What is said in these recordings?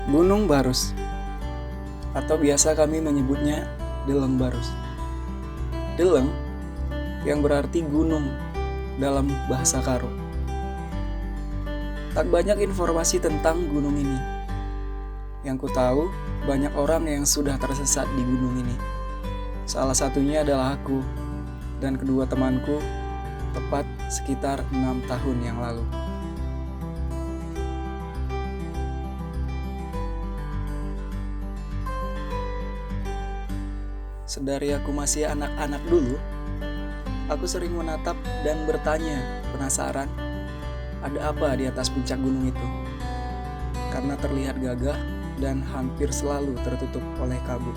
Gunung Barus, atau biasa kami menyebutnya Deleng Barus. Deleng yang berarti gunung dalam bahasa Karo. Tak banyak informasi tentang gunung ini. Yang ku tahu, banyak orang yang sudah tersesat di gunung ini. Salah satunya adalah aku dan kedua temanku, tepat sekitar 6 tahun yang lalu. Sedari aku masih anak-anak dulu, aku sering menatap dan bertanya, penasaran, ada apa di atas puncak gunung itu? Karena terlihat gagah dan hampir selalu tertutup oleh kabut.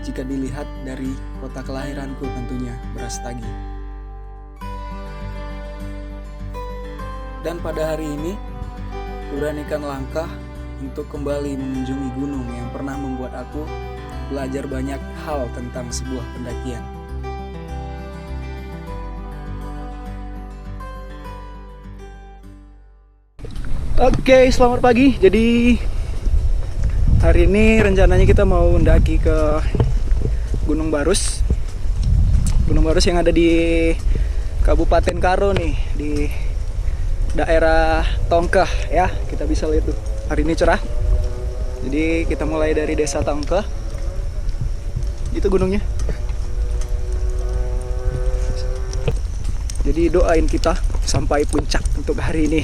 Jika dilihat dari kota kelahiranku tentunya, Brastagi. Dan pada hari ini, beranikan langkah untuk kembali mengunjungi gunung yang pernah membuat aku belajar banyak hal tentang sebuah pendakian. Oke, selamat pagi. Jadi hari ini rencananya kita mau mendaki ke Gunung Barus. Gunung Barus yang ada di Kabupaten Karo nih, di daerah Tongkeh ya. Kita bisa lihat tuh. Hari ini cerah. Jadi kita mulai dari Desa Tongkeh. Itu gunungnya. Jadi doain kita sampai puncak untuk hari ini.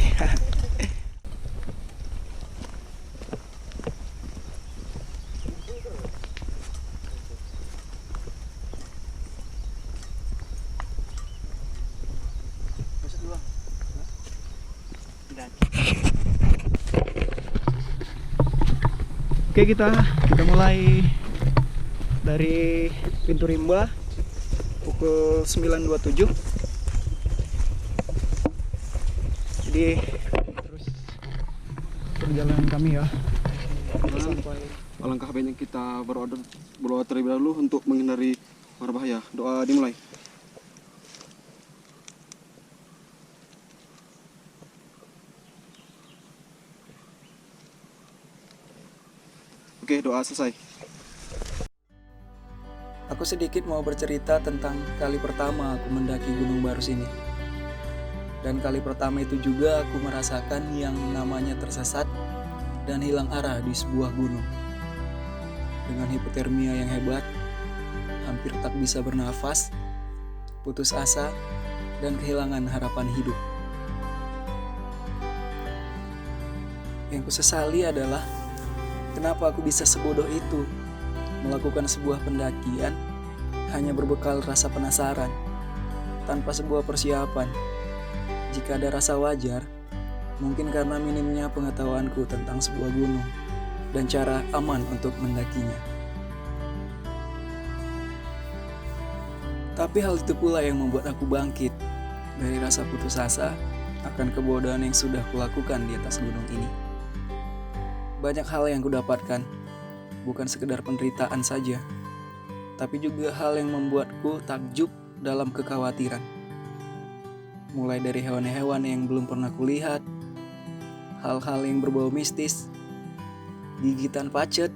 Oke, kita mulai dari pintu rimba pukul 9.27. Jadi terus perjalanan kami ya sampai. Alangkah baiknya kita berdoa terlebih dahulu untuk menghindari mara bahaya. Doa dimulai. Oke, doa selesai. Aku sedikit mau bercerita tentang kali pertama aku mendaki Gunung Barus ini. Dan kali pertama itu juga aku merasakan yang namanya tersesat dan hilang arah di sebuah gunung. Dengan hipotermia yang hebat, hampir tak bisa bernafas, putus asa, dan kehilangan harapan hidup. Yang kusesali adalah kenapa aku bisa sebodoh itu melakukan sebuah pendakian hanya berbekal rasa penasaran, tanpa sebuah persiapan. Jika ada rasa wajar, mungkin karena minimnya pengetahuanku tentang sebuah gunung dan cara aman untuk mendakinya. Tapi hal itu pula yang membuat aku bangkit dari rasa putus asa akan kebodohan yang sudah kulakukan di atas gunung ini. Banyak hal yang kudapatkan, bukan sekedar penderitaan saja, tapi juga hal yang membuatku takjub dalam kekhawatiran. Mulai dari hewan-hewan yang belum pernah kulihat, hal-hal yang berbau mistis, gigitan pacet,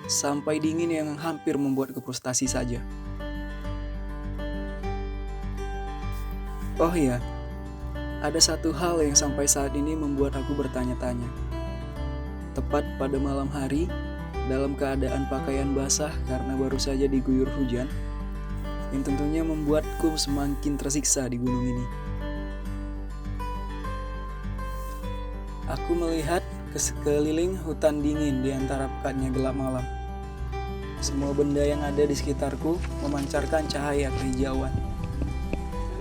sampai dingin yang hampir membuatku frustasi saja. Oh iya, ada satu hal yang sampai saat ini membuat aku bertanya-tanya. Tepat pada malam hari, dalam keadaan pakaian basah karena baru saja diguyur hujan, yang tentunya membuatku semakin tersiksa di gunung ini. Aku melihat ke sekeliling hutan dingin di antara pekatnya gelap malam. Semua benda yang ada di sekitarku memancarkan cahaya kehijauan.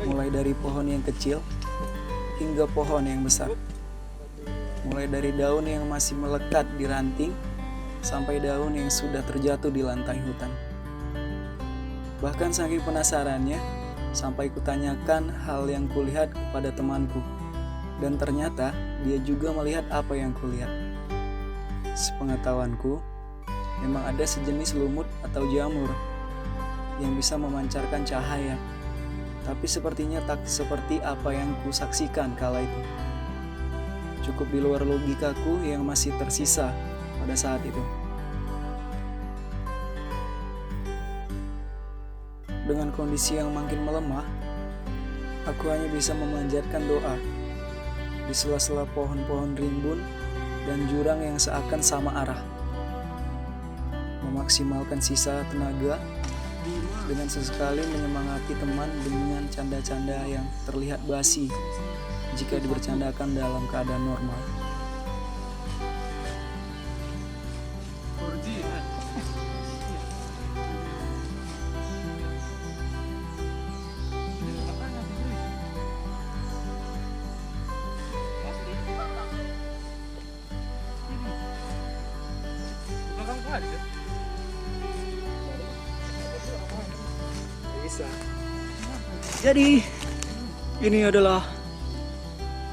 Mulai dari pohon yang kecil hingga pohon yang besar. Mulai dari daun yang masih melekat di ranting sampai daun yang sudah terjatuh di lantai hutan. Bahkan saking penasarannya, sampai kutanyakan hal yang kulihat kepada temanku. Dan ternyata dia juga melihat apa yang kulihat. Sepengetahuanku, memang ada sejenis lumut atau jamur yang bisa memancarkan cahaya. Tapi sepertinya tak seperti apa yang kusaksikan kala itu. cukup di luar logikaku yang masih tersisa pada saat itu. Dengan kondisi yang makin melemah, aku hanya bisa memanjatkan doa di sela-sela pohon-pohon rimbun dan jurang yang seakan sama arah. Memaksimalkan sisa tenaga dengan sesekali menyemangati teman dengan canda-canda yang terlihat basi jika dibercandakan dalam keadaan normal. Jadi ini adalah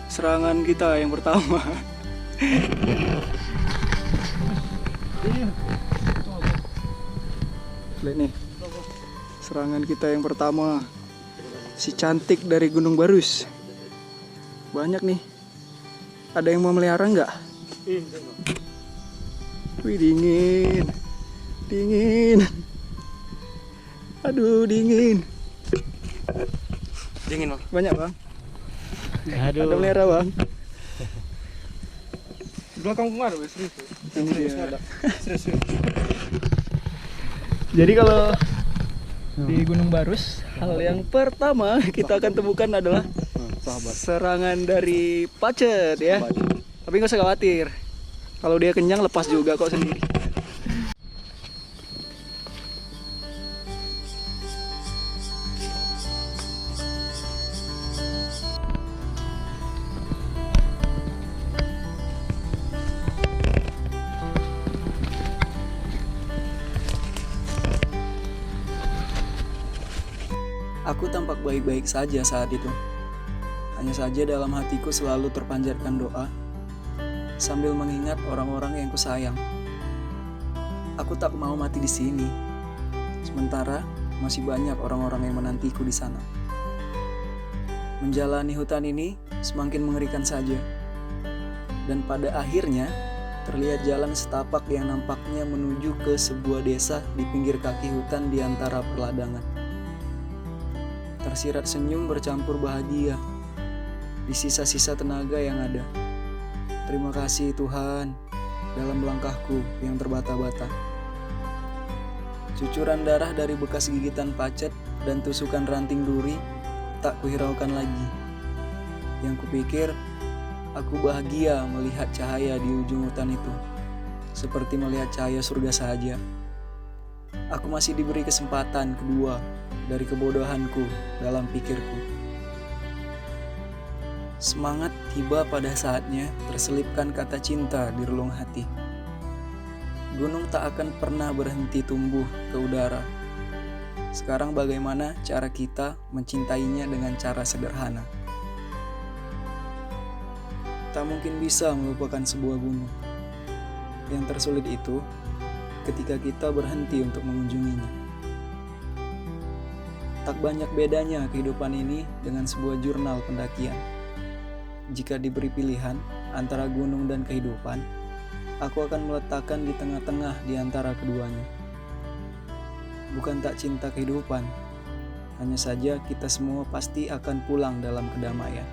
serangan kita yang pertama. Lihat nih, serangan kita yang pertama, si cantik dari Gunung Barus. Banyak nih. Ada yang mau melihara nggak? Wih, dingin, dingin. Aduh, dingin. Dingin bang. Banyak bang. Aduh. Ada melihara bang. Di belakang kemana? Serius. Ini dia. Serius. Jadi kalau di Gunung Barus, hal yang pertama kita akan temukan adalah Sahabat. serangan dari pacet ya. Tapi nggak usah khawatir. Kalau dia kenyang lepas juga kok sendiri. Aku tampak baik-baik saja saat itu. Hanya saja dalam hatiku selalu terpanjatkan doa sambil mengingat orang-orang yang kusayang. Aku tak mau mati di sini. Sementara masih banyak orang-orang yang menantiku di sana. Menjalani hutan ini semakin mengerikan saja. Dan pada akhirnya terlihat jalan setapak yang nampaknya menuju ke sebuah desa di pinggir kaki hutan di antara perladangan. Tersirat senyum bercampur bahagia di sisa-sisa tenaga yang ada. Terima kasih Tuhan dalam langkahku yang terbata-bata. Cucuran darah dari bekas gigitan pacet dan tusukan ranting duri tak kuhiraukan lagi. Yang kupikir aku bahagia melihat cahaya di ujung hutan itu, seperti melihat cahaya surga saja. Aku masih diberi kesempatan kedua dari kebodohanku dalam pikirku. Semangat tiba pada saatnya terselipkan kata cinta di relung hati. Gunung tak akan pernah berhenti tumbuh ke udara. Sekarang bagaimana cara kita mencintainya dengan cara sederhana? Tak mungkin bisa melupakan sebuah gunung. Yang tersulit itu ketika kita berhenti untuk mengunjunginya. Tak banyak bedanya kehidupan ini dengan sebuah jurnal pendakian. Jika diberi pilihan antara gunung dan kehidupan, aku akan meletakkan di tengah-tengah di antara keduanya. Bukan tak cinta kehidupan, hanya saja kita semua pasti akan pulang dalam kedamaian.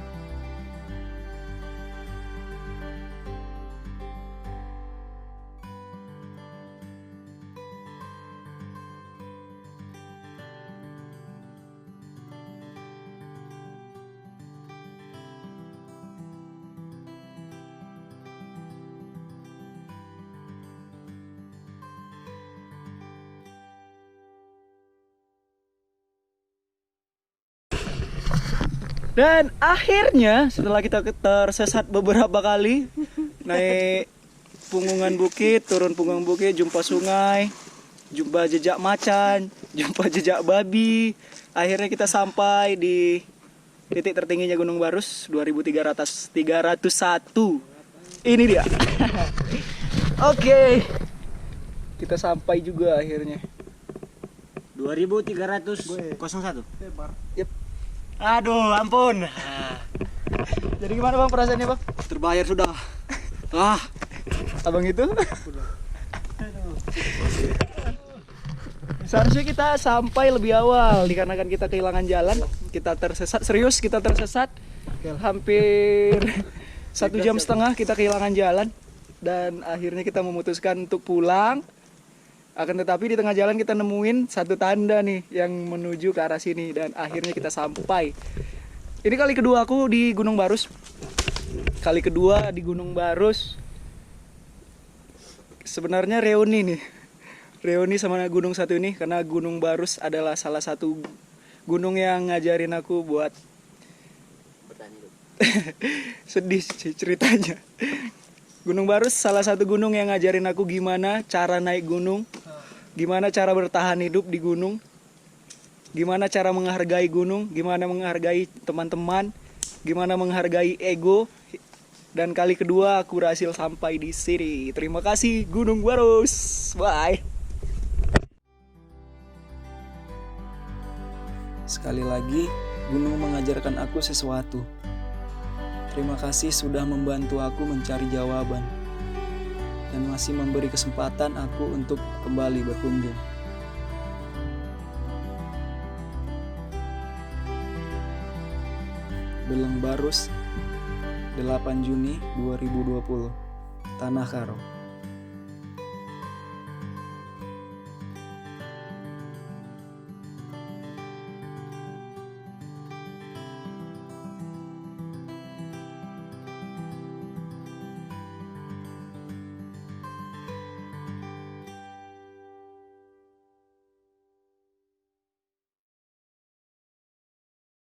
Dan akhirnya setelah kita tersesat beberapa kali, naik punggungan bukit, turun punggungan bukit, jumpa sungai, jumpa jejak macan, jumpa jejak babi. Akhirnya kita sampai di titik tertingginya Gunung Barus 2301. Ini dia. Oke. Kita sampai juga akhirnya. 2301. Yep. Aduh, ampun. Jadi gimana bang perasaannya bang? Terbayar sudah. Ah, Abang itu? Seharusnya kita sampai lebih awal dikarenakan kita kehilangan jalan, kita tersesat, serius kita tersesat. Hampir 1,5 jam kita kehilangan jalan dan akhirnya kita memutuskan untuk pulang. Akan tetapi di tengah jalan kita nemuin satu tanda nih yang menuju ke arah sini dan akhirnya kita sampai. Ini kali kedua aku di Gunung Barus. Kali kedua di Gunung Barus. Sebenarnya reuni nih. Reuni sama gunung satu ini karena Gunung Barus adalah salah satu gunung yang ngajarin aku buat sedih sih ceritanya. Gunung Barus salah satu gunung yang ngajarin aku gimana cara naik gunung, gimana cara bertahan hidup di gunung, gimana cara menghargai gunung, gimana menghargai teman-teman, gimana menghargai ego. Dan kali kedua aku berhasil sampai di sini. Terima kasih Gunung Barus. Bye. Sekali lagi, gunung mengajarkan aku sesuatu. Terima kasih sudah membantu aku mencari jawaban dan masih memberi kesempatan aku untuk kembali berkunjung. Beleng Barus, 8 Juni 2020, Tanah Karo.